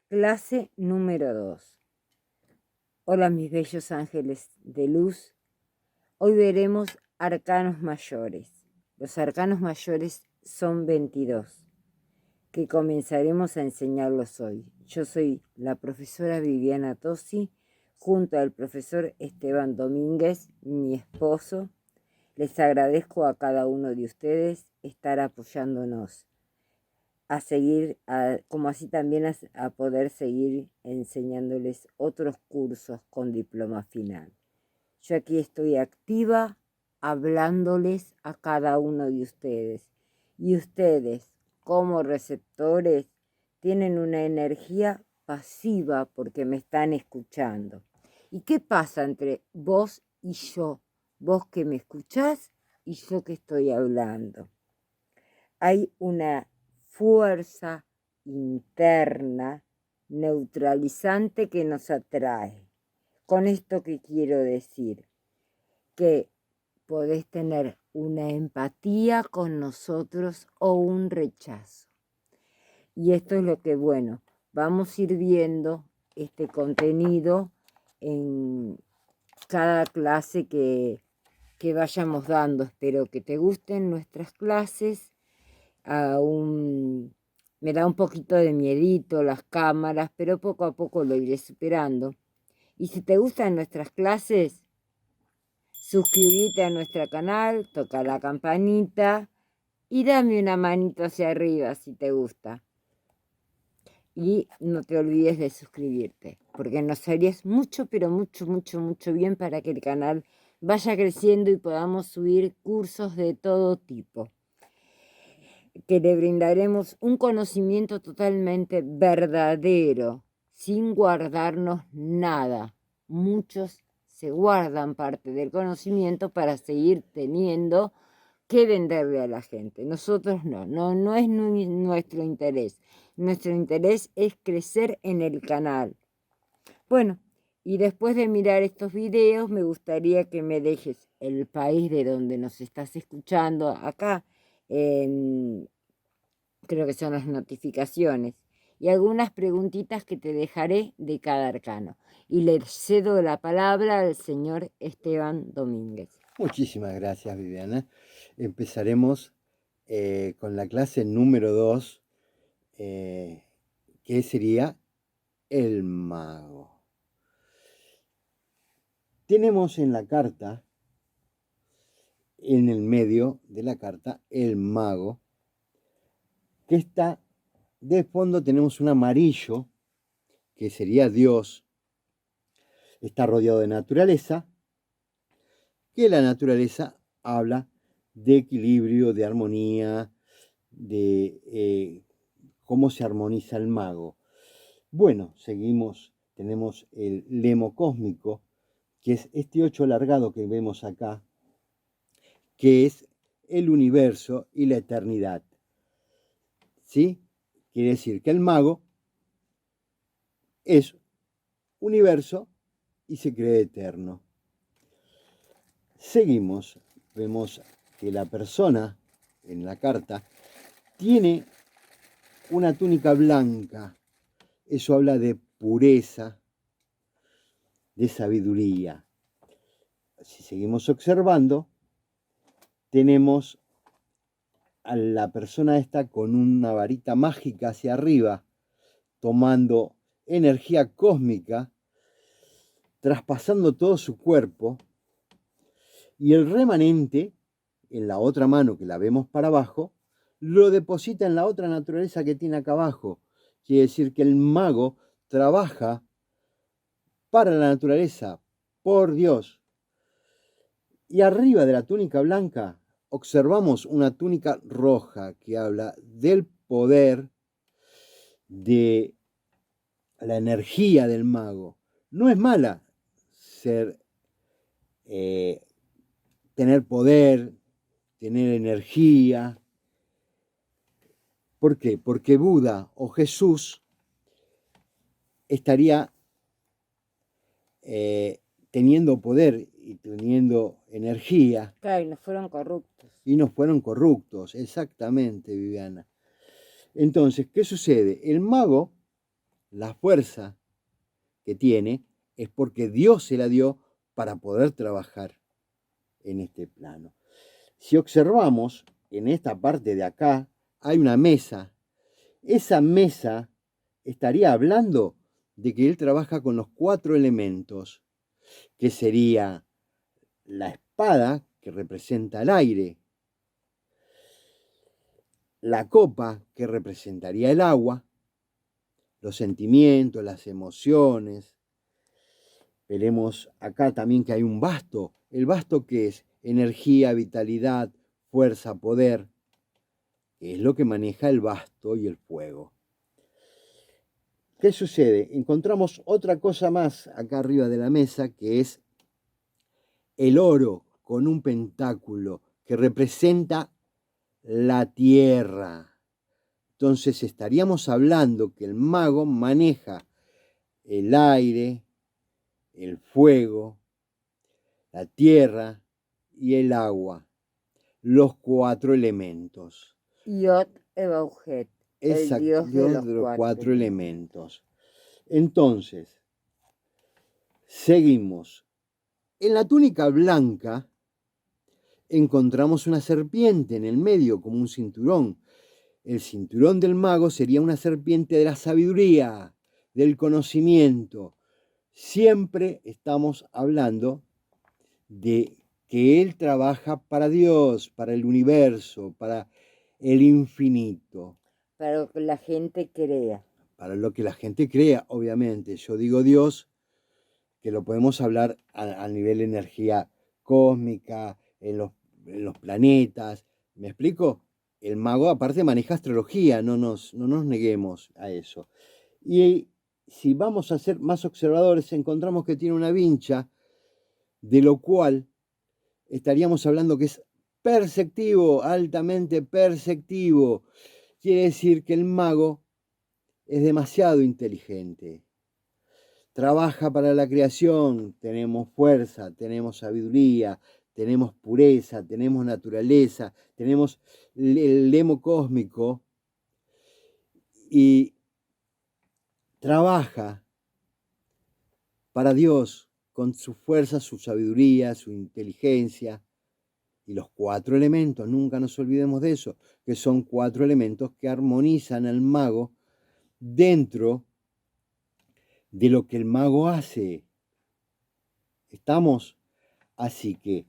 Clase número 2. Hola mis bellos ángeles de luz. Hoy veremos arcanos mayores. Los arcanos mayores son 22, que comenzaremos a enseñarlos hoy. Yo soy la profesora Viviana Tosi, junto al profesor Esteban Domínguez, mi esposo. Les agradezco a cada uno de ustedes estar apoyándonos a seguir, como así también a poder seguir enseñándoles otros cursos con diploma final. Yo aquí estoy activa hablándoles a cada uno de ustedes. Y ustedes, como receptores, tienen una energía pasiva porque me están escuchando. ¿Y qué pasa entre vos y yo? Vos que me escuchás y yo que estoy hablando. Hay una fuerza interna neutralizante que nos atrae. Con esto que quiero decir, que podés tener una empatía con nosotros o un rechazo. Y esto es lo que, bueno, vamos a ir viendo este contenido en cada clase que vayamos dando. Espero que te gusten nuestras clases. Me da un poquito de miedito las cámaras, pero poco a poco lo iré superando. Y si te gustan nuestras clases, suscríbete a nuestro canal, toca la campanita y dame una manito hacia arriba si te gusta. Y no te olvides de suscribirte, porque nos harías mucho, pero mucho, mucho, mucho bien para que el canal vaya creciendo y podamos subir cursos de todo tipo, que le brindaremos un conocimiento totalmente verdadero, sin guardarnos nada. Muchos se guardan parte del conocimiento para seguir teniendo que venderle a la gente. Nosotros no es nuestro interés. Nuestro interés es crecer en el canal. Bueno, y después de mirar estos videos, me gustaría que me dejes el país de donde nos estás escuchando acá. Creo que son las notificaciones, y algunas preguntitas que te dejaré de cada arcano. Y le cedo la palabra al señor Esteban Domínguez. Muchísimas gracias, Viviana. Empezaremos con la clase número 2, que sería el mago. Tenemos en la carta, en el medio de la carta, el mago, que está de fondo. Tenemos un amarillo, que sería Dios. Está rodeado de naturaleza, que la naturaleza habla de equilibrio, de armonía, de cómo se armoniza el mago. Bueno, seguimos, tenemos el lemo cósmico, que es este 8 alargado que vemos acá, que es el universo y la eternidad. ¿Sí? Quiere decir que el mago es universo y se cree eterno. Seguimos, vemos que la persona en la carta tiene una túnica blanca. Eso habla de pureza, de sabiduría. Si seguimos observando, tenemos a la persona esta con una varita mágica hacia arriba, tomando energía cósmica, traspasando todo su cuerpo, y el remanente, en la otra mano que la vemos para abajo, lo deposita en la otra naturaleza que tiene acá abajo. Quiere decir que el mago trabaja para la naturaleza, por Dios. Y arriba de la túnica blanca observamos una túnica roja que habla del poder, de la energía del mago. No es mala tener poder, tener energía. ¿Por qué? Porque Buda o Jesús estaría teniendo poder y teniendo energía. Claro, y no fueron corruptos. Y no fueron corruptos, exactamente, Viviana. Entonces, ¿qué sucede? El mago, la fuerza que tiene es porque Dios se la dio para poder trabajar en este plano. Si observamos, en esta parte de acá hay una mesa. Esa mesa estaría hablando de que él trabaja con los 4 elementos, que sería la espada, que representa el aire, la copa, que representaría el agua, los sentimientos, las emociones. Veremos acá también que hay un basto. El basto, que es energía, vitalidad, fuerza, poder, que es lo que maneja el basto y el fuego. ¿Qué sucede? Encontramos otra cosa más acá arriba de la mesa, que es el oro con un pentáculo que representa la tierra. Entonces estaríamos hablando que el mago maneja el aire, el fuego, la tierra y el agua, los 4 elementos. Yod Ebauhet, el Exacto, dios de los los 4 4 elementos. Entonces, seguimos. En la túnica blanca encontramos una serpiente en el medio, como un cinturón. El cinturón del mago sería una serpiente de la sabiduría, del conocimiento. Siempre estamos hablando de que él trabaja para Dios, para el universo, para el infinito. Para que la gente crea. Para lo que la gente crea, obviamente. Yo digo Dios, que lo podemos hablar a nivel de energía cósmica, en los planetas. ¿Me explico? El mago aparte maneja astrología, no nos neguemos a eso. Y si vamos a ser más observadores, encontramos que tiene una vincha, de lo cual estaríamos hablando que es perceptivo, altamente perceptivo. Quiere decir que el mago es demasiado inteligente. Trabaja para la creación, tenemos fuerza, tenemos sabiduría, tenemos pureza, tenemos naturaleza, tenemos el lemo cósmico y trabaja para Dios con su fuerza, su sabiduría, su inteligencia y los 4 elementos, nunca nos olvidemos de eso, que son 4 elementos que armonizan al mago dentro de lo que el mago hace. ¿Estamos? Así que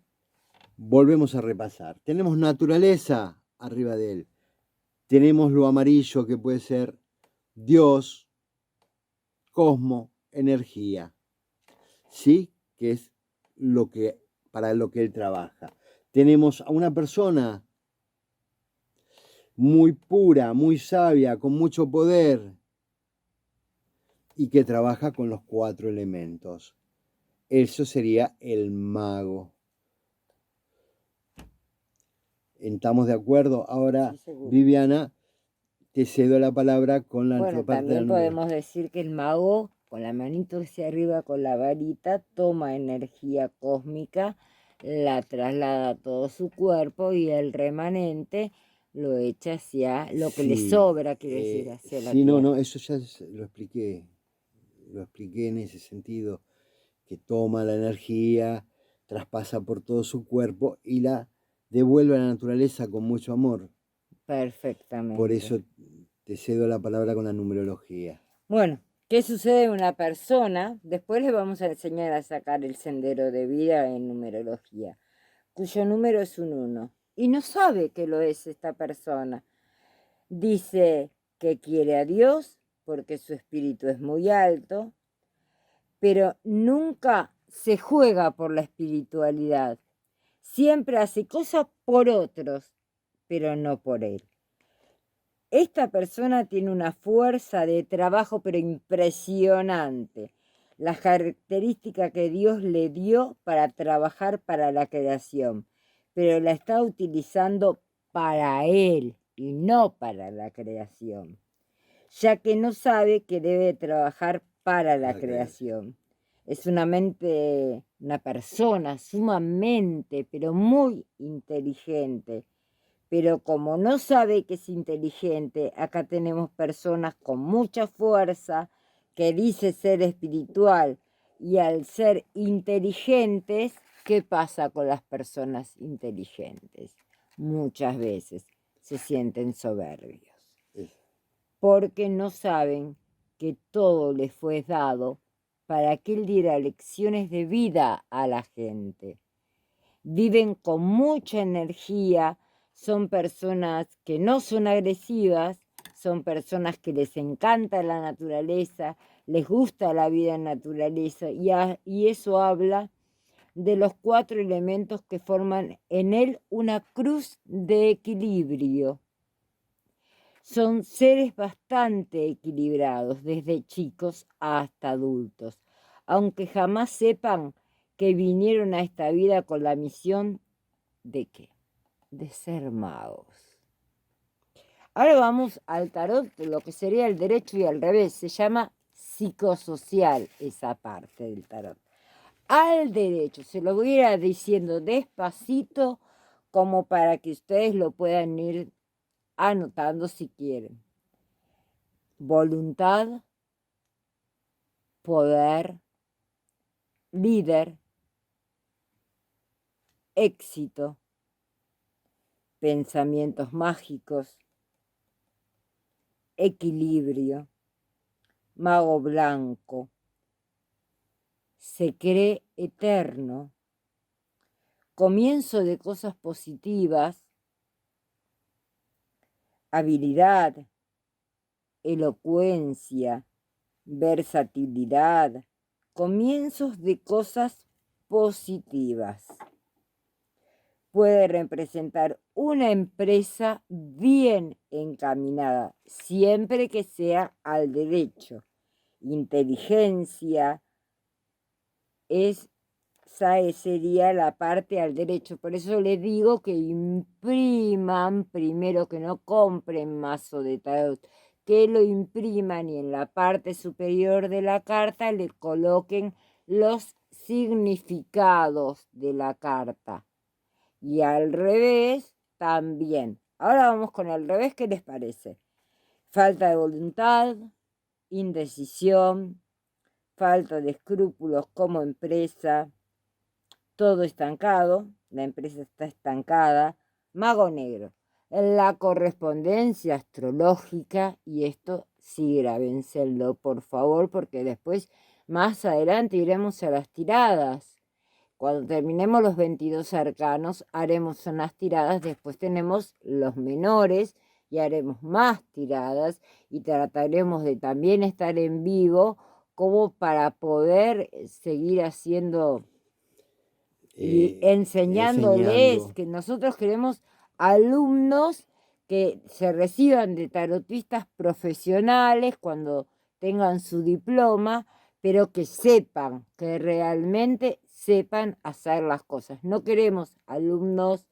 volvemos a repasar. Tenemos naturaleza arriba de él. Tenemos lo amarillo, que puede ser Dios, cosmo, energía. ¿Sí? Que es para lo que él trabaja. Tenemos a una persona muy pura, muy sabia, con mucho poder y que trabaja con los 4 elementos. Eso sería el mago. ¿Estamos de acuerdo? Ahora, Sí, seguro. Viviana, te cedo la palabra con la Bueno, parte también del podemos decir que el mago, con la manito hacia arriba, con la varita, toma energía cósmica, la traslada a todo su cuerpo y el remanente lo echa hacia lo que le Sí, sobra, quiere decir, hacia la sí, tierra. no, eso ya lo expliqué en ese sentido, que toma la energía, traspasa por todo su cuerpo y la devuelve a la naturaleza con mucho amor. Perfectamente. Por eso te cedo la palabra con la numerología. Bueno, ¿qué sucede en una persona? Después les vamos a enseñar a sacar el sendero de vida en numerología, cuyo número es un 1. Y no sabe que lo es esta persona. Dice que quiere a Dios porque su espíritu es muy alto, pero nunca se juega por la espiritualidad. Siempre hace cosas por otros, pero no por él. Esta persona tiene una fuerza de trabajo, pero impresionante. Las características que Dios le dio para trabajar para la creación, pero la está utilizando para él y no para la creación, ya que no sabe que debe trabajar para la creación. Es una persona sumamente, pero muy inteligente. Pero como no sabe que es inteligente, acá tenemos personas con mucha fuerza que dice ser espiritual y al ser inteligentes, ¿qué pasa con las personas inteligentes? Muchas veces se sienten soberbios, porque no saben que todo les fue dado para que Él diera lecciones de vida a la gente. Viven con mucha energía, son personas que no son agresivas, son personas que les encanta la naturaleza, les gusta la vida en naturaleza, y eso habla de los 4 elementos que forman en él una cruz de equilibrio. Son seres bastante equilibrados desde chicos hasta adultos, aunque jamás sepan que vinieron a esta vida con la misión ¿de qué? De ser magos. Ahora vamos al tarot, lo que sería el derecho y al revés. Se llama psicosocial esa parte del tarot. Al derecho, se lo voy a ir diciendo despacito como para que ustedes lo puedan ir anotando si quieren. Voluntad, poder, líder, éxito, pensamientos mágicos, equilibrio, mago blanco, se cree eterno, comienzo de cosas positivas, habilidad, elocuencia, versatilidad, comienzos de cosas positivas. Puede representar una empresa bien encaminada, siempre que sea al derecho. Inteligencia, esa sería la parte al derecho. Por eso les digo que impriman primero, que no compren mazo de tarot, que lo impriman y en la parte superior de la carta le coloquen los significados de la carta. Y al revés también. Ahora vamos con el revés, ¿qué les parece? Falta de voluntad, indecisión, falta de escrúpulos como empresa, todo estancado, la empresa está estancada, mago negro. La correspondencia astrológica, y esto sí grábenselo por favor, porque después más adelante iremos a las tiradas. Cuando terminemos los 22 arcanos, haremos unas tiradas, después tenemos los menores y haremos más tiradas y trataremos de también estar en vivo como para poder seguir haciendo y enseñándoles, enseñando. que nosotros queremos alumnos que se reciban de tarotistas profesionales cuando tengan su diploma, pero que sepan, que realmente sepan hacer las cosas. No queremos alumnos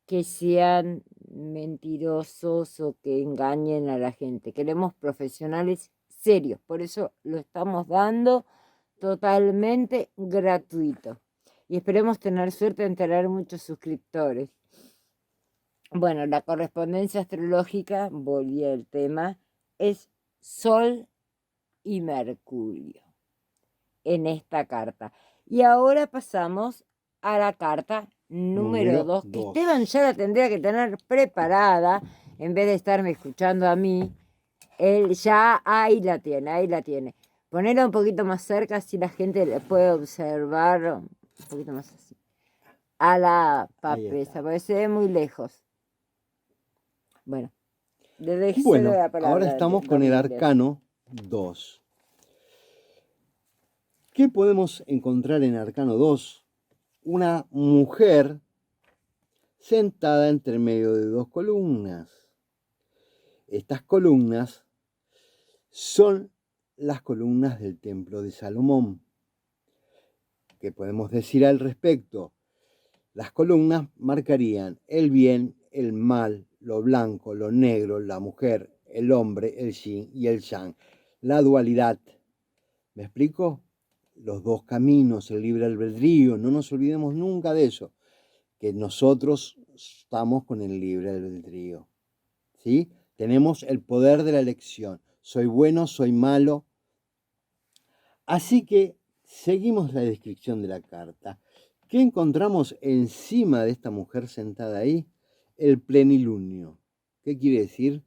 que sean mentirosos o que engañen a la gente. Queremos profesionales serios. Por eso lo estamos dando totalmente gratuito. Y esperemos tener suerte en tener muchos suscriptores. Bueno, la correspondencia astrológica, volví al tema, es Sol y Mercurio en esta carta. Y ahora pasamos a la carta número 2, que dos. Esteban ya la tendría que tener preparada, en vez de estarme escuchando a mí. Él ya ahí la tiene, ahí la tiene. Ponerla un poquito más cerca, así la gente le puede observar un poquito más así. A la papesa, porque se ve muy lejos. Bueno, le dejo Bueno, la ahora palabra. estamos con el arcano 2. ¿Qué podemos encontrar en arcano 2? Una mujer sentada entre medio de 2 columnas. Estas columnas son las columnas del templo de Salomón. ¿Qué podemos decir al respecto? Las columnas marcarían el bien, el mal, lo blanco, lo negro, la mujer, el hombre, el yin y el yang. La dualidad. ¿Me explico? Los dos caminos, el libre albedrío. No nos olvidemos nunca de eso, que nosotros estamos con el libre albedrío. ¿Sí? Tenemos el poder de la elección. Soy bueno, soy malo, Así que seguimos la descripción de la carta. ¿Qué encontramos encima de esta mujer sentada ahí? El plenilunio. ¿Qué quiere decir?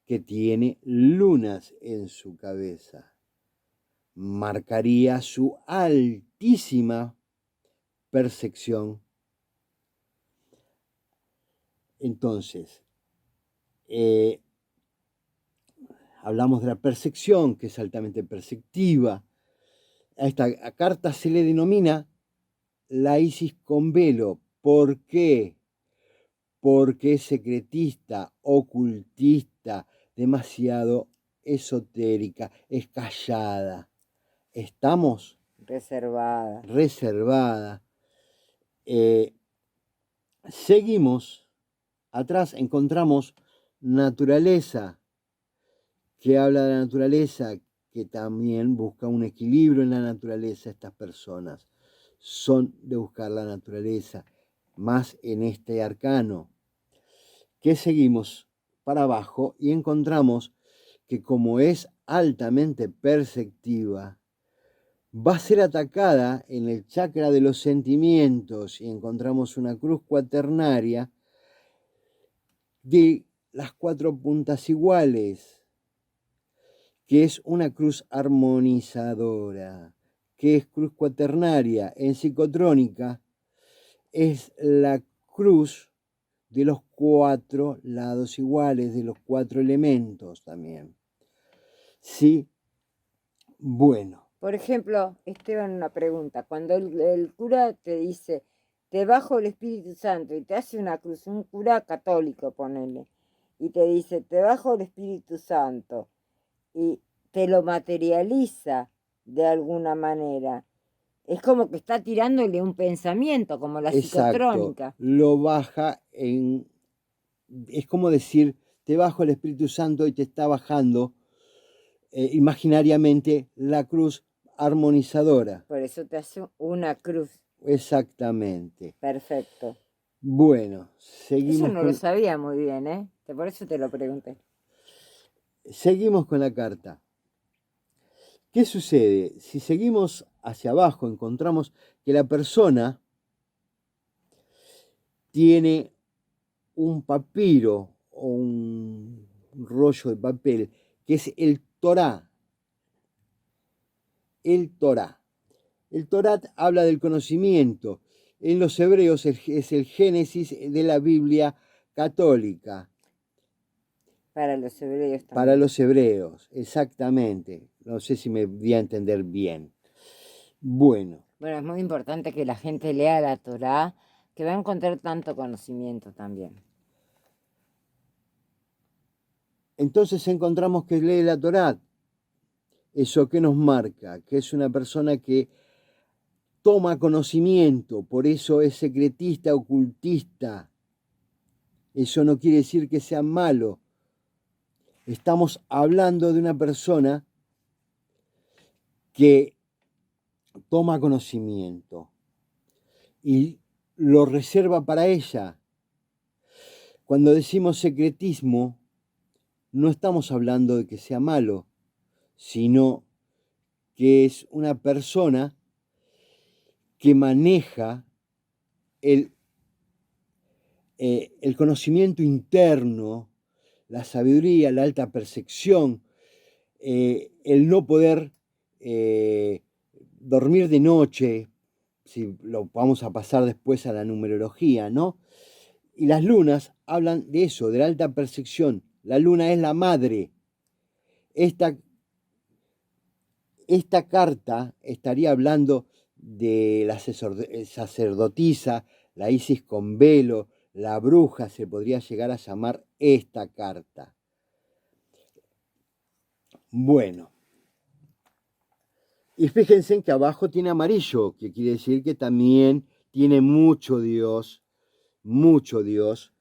Que tiene lunas en su cabeza. Marcaría su altísima percepción. Entonces, hablamos de la percepción, que es altamente perceptiva. A esta carta se le denomina la Isis con velo. ¿Por qué? Porque es secretista, ocultista, demasiado esotérica, es callada. Estamos Reservada. reservada. Seguimos, atrás encontramos naturaleza, que habla de la naturaleza, que también busca un equilibrio en la naturaleza. Estas personas son de buscar la naturaleza, más en este arcano. Que seguimos para abajo y encontramos que como es altamente perceptiva, va a ser atacada en el chakra de los sentimientos y encontramos una cruz cuaternaria de las 4 puntas iguales, que es una cruz armonizadora, que es cruz cuaternaria. En psicotrónica es la cruz de los 4 lados iguales, de los 4 elementos también. Sí, bueno. Por ejemplo, Esteban, una pregunta. Cuando el cura te dice, te bajo el Espíritu Santo y te hace una cruz, un cura católico, ponele, y te dice, te bajo el Espíritu Santo y te lo materializa de alguna manera. Es como que está tirándole un pensamiento, como la Exacto, psicotrónica. lo baja en... Es como decir, te bajo el Espíritu Santo y te está bajando imaginariamente la cruz armonizadora. Por eso te hace una cruz. Exactamente. Perfecto. Bueno, Eso seguimos no lo sabía muy bien, ¿eh? Por eso te lo pregunté. seguimos con la carta. ¿Qué sucede? Si seguimos hacia abajo, encontramos que la persona tiene un papiro o un rollo de papel, que es el Torá. El Torá. El Torá habla del conocimiento. En los hebreos es el Génesis de la Biblia católica. Para los hebreos también. Para los hebreos, exactamente. No sé si me voy a entender bien. Bueno. Bueno, es muy importante que la gente lea la Torá, que va a encontrar tanto conocimiento también. Entonces encontramos que lee la Torá. Eso que nos marca, que es una persona que toma conocimiento, por eso es secretista, ocultista. Eso no quiere decir que sea malo. Estamos hablando de una persona que toma conocimiento y lo reserva para ella. Cuando decimos secretismo, no estamos hablando de que sea malo, sino que es una persona que maneja el conocimiento interno, la sabiduría, la alta percepción, el no poder dormir de noche, si lo vamos a pasar después a la numerología, ¿no? Y las lunas hablan de eso, de la alta percepción. La luna es la madre. Esta carta estaría hablando de la sacerdotisa, la Isis con velo, la bruja, se podría llegar a llamar esta carta. Bueno. Y fíjense que abajo tiene amarillo, que quiere decir que también tiene mucho Dios, mucho Dios.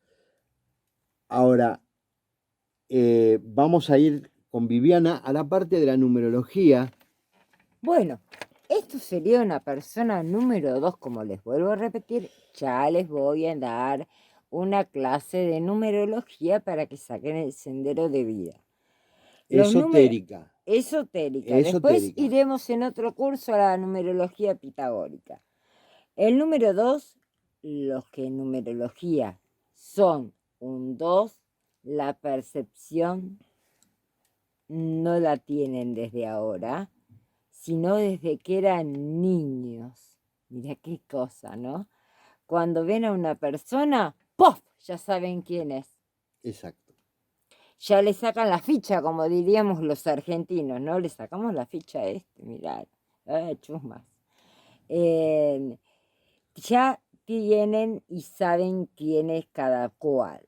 Ahora, vamos a ir con Viviana a la parte de la numerología. Bueno, esto sería una persona número 2, como les vuelvo a repetir, ya les voy a dar una clase de numerología para que saquen el sendero de vida. Esotérica. esotérica. Después Esotérica. iremos en otro curso a la numerología pitagórica. El número 2, los que en numerología son un 2, la percepción no la tienen desde ahora, sino desde que eran niños. Mira qué cosa, ¿no? Cuando ven a una persona, ¡puf! Ya saben quién es. Exacto. Ya le sacan la ficha, como diríamos los argentinos, ¿no? Le sacamos la ficha a este, mirá, chusmas. Ya tienen y saben quién es cada cual.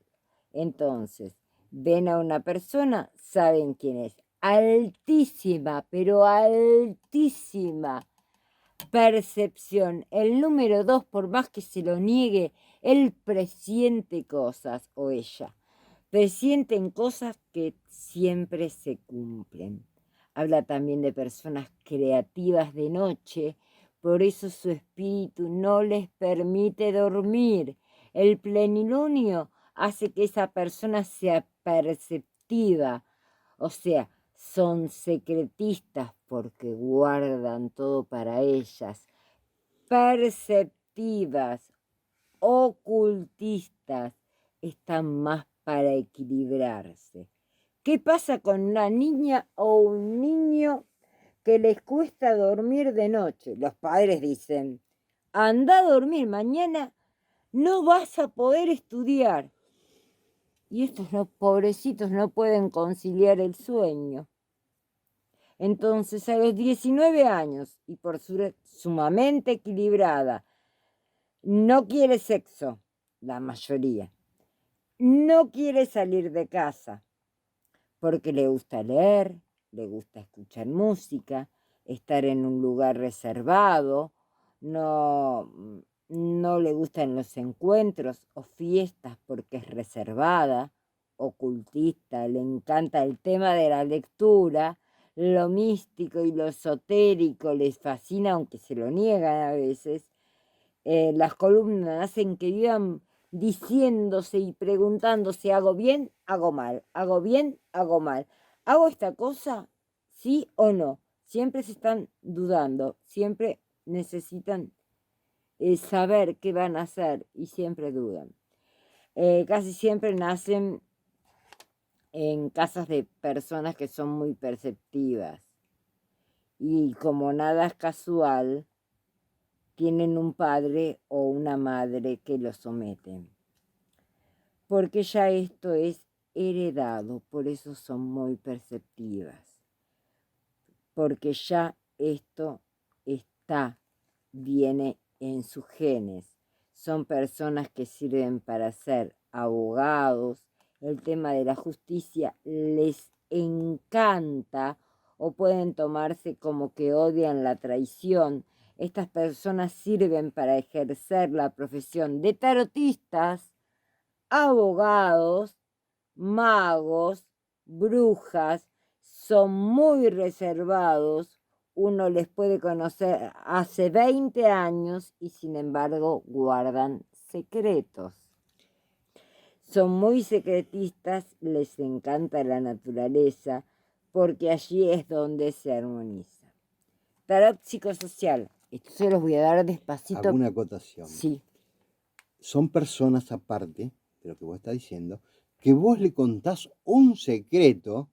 Entonces, ven a una persona, saben quién es. Altísima, pero altísima percepción. El número 2, por más que se lo niegue, él presiente cosas, o ella. Presienten cosas que siempre se cumplen. Habla también de personas creativas de noche, por eso su espíritu no les permite dormir. El plenilunio hace que esa persona sea perceptiva, o sea, son secretistas porque guardan todo para ellas, perceptivas, ocultistas, están más para equilibrarse. ¿Qué pasa con una niña o un niño que les cuesta dormir de noche? Los padres dicen, anda a dormir, mañana no vas a poder estudiar. Y estos pobrecitos no pueden conciliar el sueño. Entonces a los 19 años, y por sumamente equilibrada, no quiere sexo, la mayoría. No quiere salir de casa porque le gusta leer, le gusta escuchar música, estar en un lugar reservado, no le gustan los encuentros o fiestas porque es reservada, ocultista, le encanta el tema de la lectura, lo místico y lo esotérico les fascina, aunque se lo niegan a veces. Las columnas hacen que vivan diciéndose y preguntándose, ¿hago bien? ¿Hago mal? ¿Hago bien? ¿Hago mal? ¿Hago esta cosa? ¿Sí o no? Siempre se están dudando, siempre necesitan saber qué van a hacer y siempre dudan. Casi siempre nacen en casas de personas que son muy perceptivas y como nada es casual, tienen un padre o una madre que los someten. Porque ya esto es heredado, por eso son muy perceptivas. Porque ya esto viene en sus genes. Son personas que sirven para ser abogados. El tema de la justicia les encanta o pueden tomarse como que odian la traición. Estas personas sirven para ejercer la profesión de tarotistas, abogados, magos, brujas, son muy reservados. Uno les puede conocer hace 20 años y sin embargo guardan secretos. Son muy secretistas, les encanta la naturaleza porque allí es donde se armoniza. Tarot psicosocial. Esto se los voy a dar despacito. ¿Alguna acotación? Sí. Son personas aparte de lo que vos estás diciendo, que vos le contás un secreto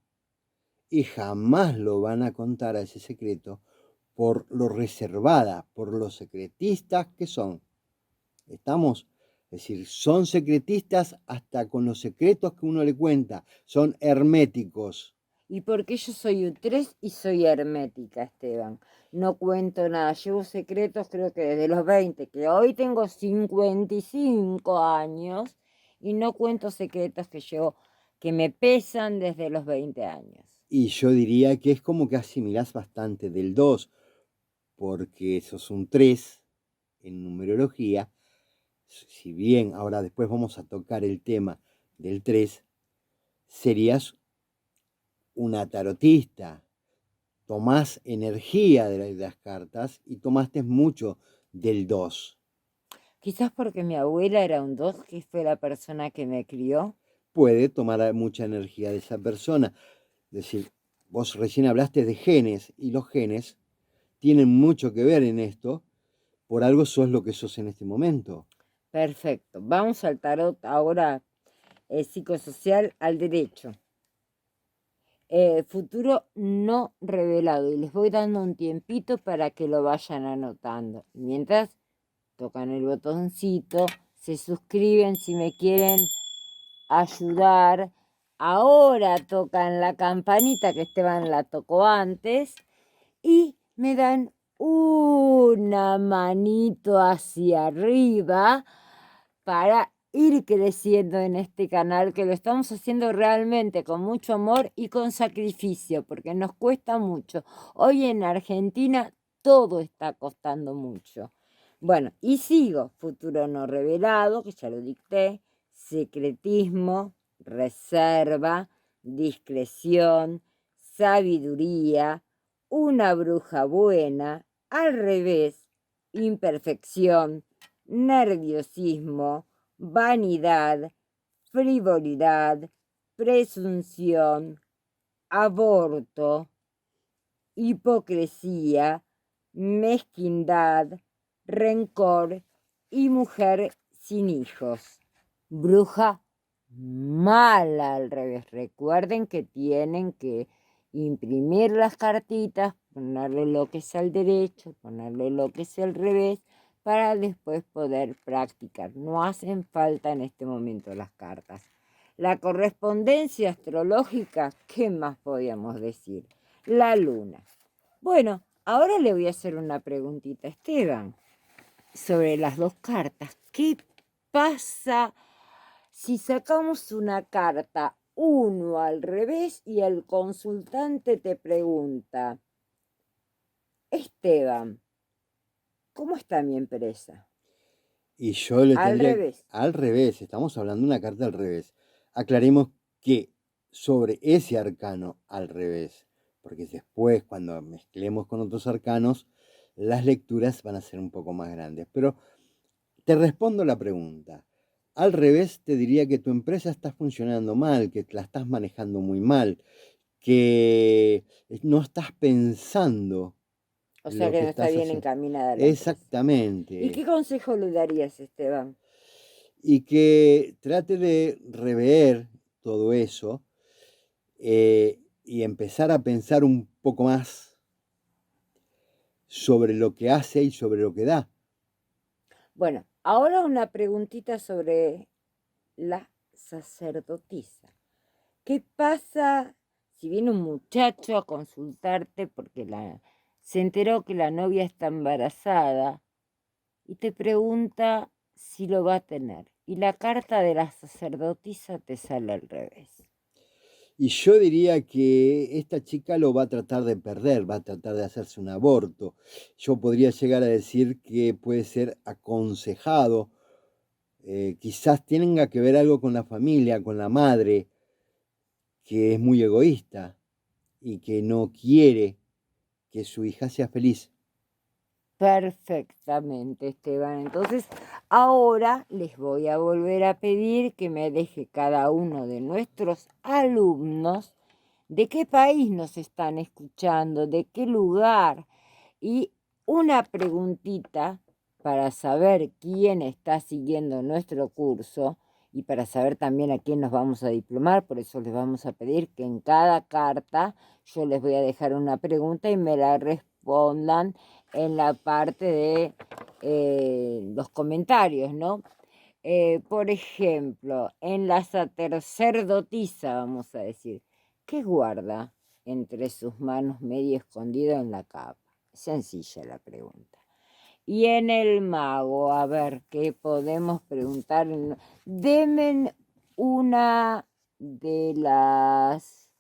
y jamás lo van a contar a ese secreto por lo reservada, por los secretistas que son. ¿Estamos? Es decir, son secretistas hasta con los secretos que uno le cuenta, son herméticos. Y porque yo soy un 3 y soy hermética, Esteban. No cuento nada, llevo secretos creo que desde los 20, que hoy tengo 55 años y no cuento secretos que llevo, que me pesan desde los 20 años. Y yo diría que es como que asimilás bastante del 2, porque sos un 3 en numerología. Si bien ahora después vamos a tocar el tema del 3, serías una tarotista. Tomás energía de las cartas y tomaste mucho del 2. Quizás porque mi abuela era un 2, que fue la persona que me crió. Puede tomar mucha energía de esa persona. Es decir, vos recién hablaste de genes y los genes tienen mucho que ver en esto, por algo sos lo que sos en este momento. Perfecto. Vamos al tarot ahora psicosocial al derecho. Futuro no revelado. Y les voy dando un tiempito para que lo vayan anotando. Mientras tocan el botoncito, se suscriben si me quieren ayudar. Ahora tocan la campanita que Esteban la tocó antes. Y me dan una manito hacia arriba para ir creciendo en este canal, que lo estamos haciendo realmente con mucho amor y con sacrificio, porque nos cuesta mucho. Hoy en Argentina todo está costando mucho. Bueno, y sigo, futuro no revelado, que ya lo dicté, secretismo, reserva, discreción, sabiduría, una bruja buena, al revés, imperfección, nerviosismo, vanidad, frivolidad, presunción, aborto, hipocresía, mezquindad, rencor y mujer sin hijos. Bruja mala al revés. Recuerden que tienen que imprimir las cartitas, ponerle lo que es al derecho, ponerle lo que es al revés, para después poder practicar. No hacen falta en este momento las cartas. La correspondencia astrológica, ¿qué más podíamos decir? La luna. Bueno, ahora le voy a hacer una preguntita a Esteban sobre las dos cartas. ¿Qué pasa si sacamos una carta, uno al revés, y el consultante te pregunta: Esteban, ¿cómo está mi empresa? Y yo le Al tendría revés. al revés, estamos hablando de una carta al revés. Aclaremos que sobre ese arcano al revés, porque después cuando mezclemos con otros arcanos, las lecturas van a ser un poco más grandes. Pero te respondo la pregunta. Al revés, te diría que tu empresa está funcionando mal, que la estás manejando muy mal, que no estás pensando O sea lo que que no está estás bien haciendo. encaminada la empresa. ¿Y qué Exactamente. consejo le darías, Esteban? Y que trate de rever todo eso y empezar a pensar un poco más sobre lo que hace y sobre lo que da. Bueno, ahora una preguntita sobre la sacerdotisa. ¿Qué pasa si viene un muchacho a consultarte porque se enteró que la novia está embarazada y te pregunta si lo va a tener? Y la carta de la sacerdotisa te sale al revés. Y yo diría que esta chica lo va a tratar de perder, va a tratar de hacerse un aborto. Yo podría llegar a decir que puede ser aconsejado, quizás tenga que ver algo con la familia, con la madre, que es muy egoísta y que no quiere que su hija sea feliz. Perfectamente, Esteban. Entonces, ahora les voy a volver a pedir que me deje cada uno de nuestros alumnos de qué país nos están escuchando, de qué lugar, y una preguntita para saber quién está siguiendo nuestro curso y para saber también a quién nos vamos a diplomar. Por eso les vamos a pedir que en cada carta yo les voy a dejar una pregunta y me la respondan en la parte de los comentarios, ¿no? Por ejemplo, en la sacerdotisa, vamos a decir, ¿qué guarda entre sus manos medio escondido en la capa? Sencilla la pregunta. Y en el mago, a ver, ¿qué podemos preguntar? Deme una de las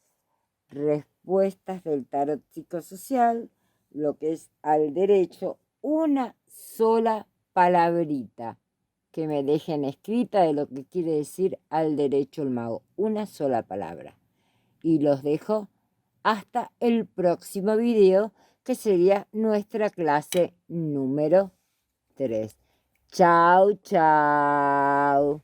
respuestas del tarot psicosocial, lo que es al derecho, una sola palabrita que me dejen escrita de lo que quiere decir al derecho el mago. Una sola palabra. Y los dejo hasta el próximo video, que sería nuestra clase número 3. Chao, chao.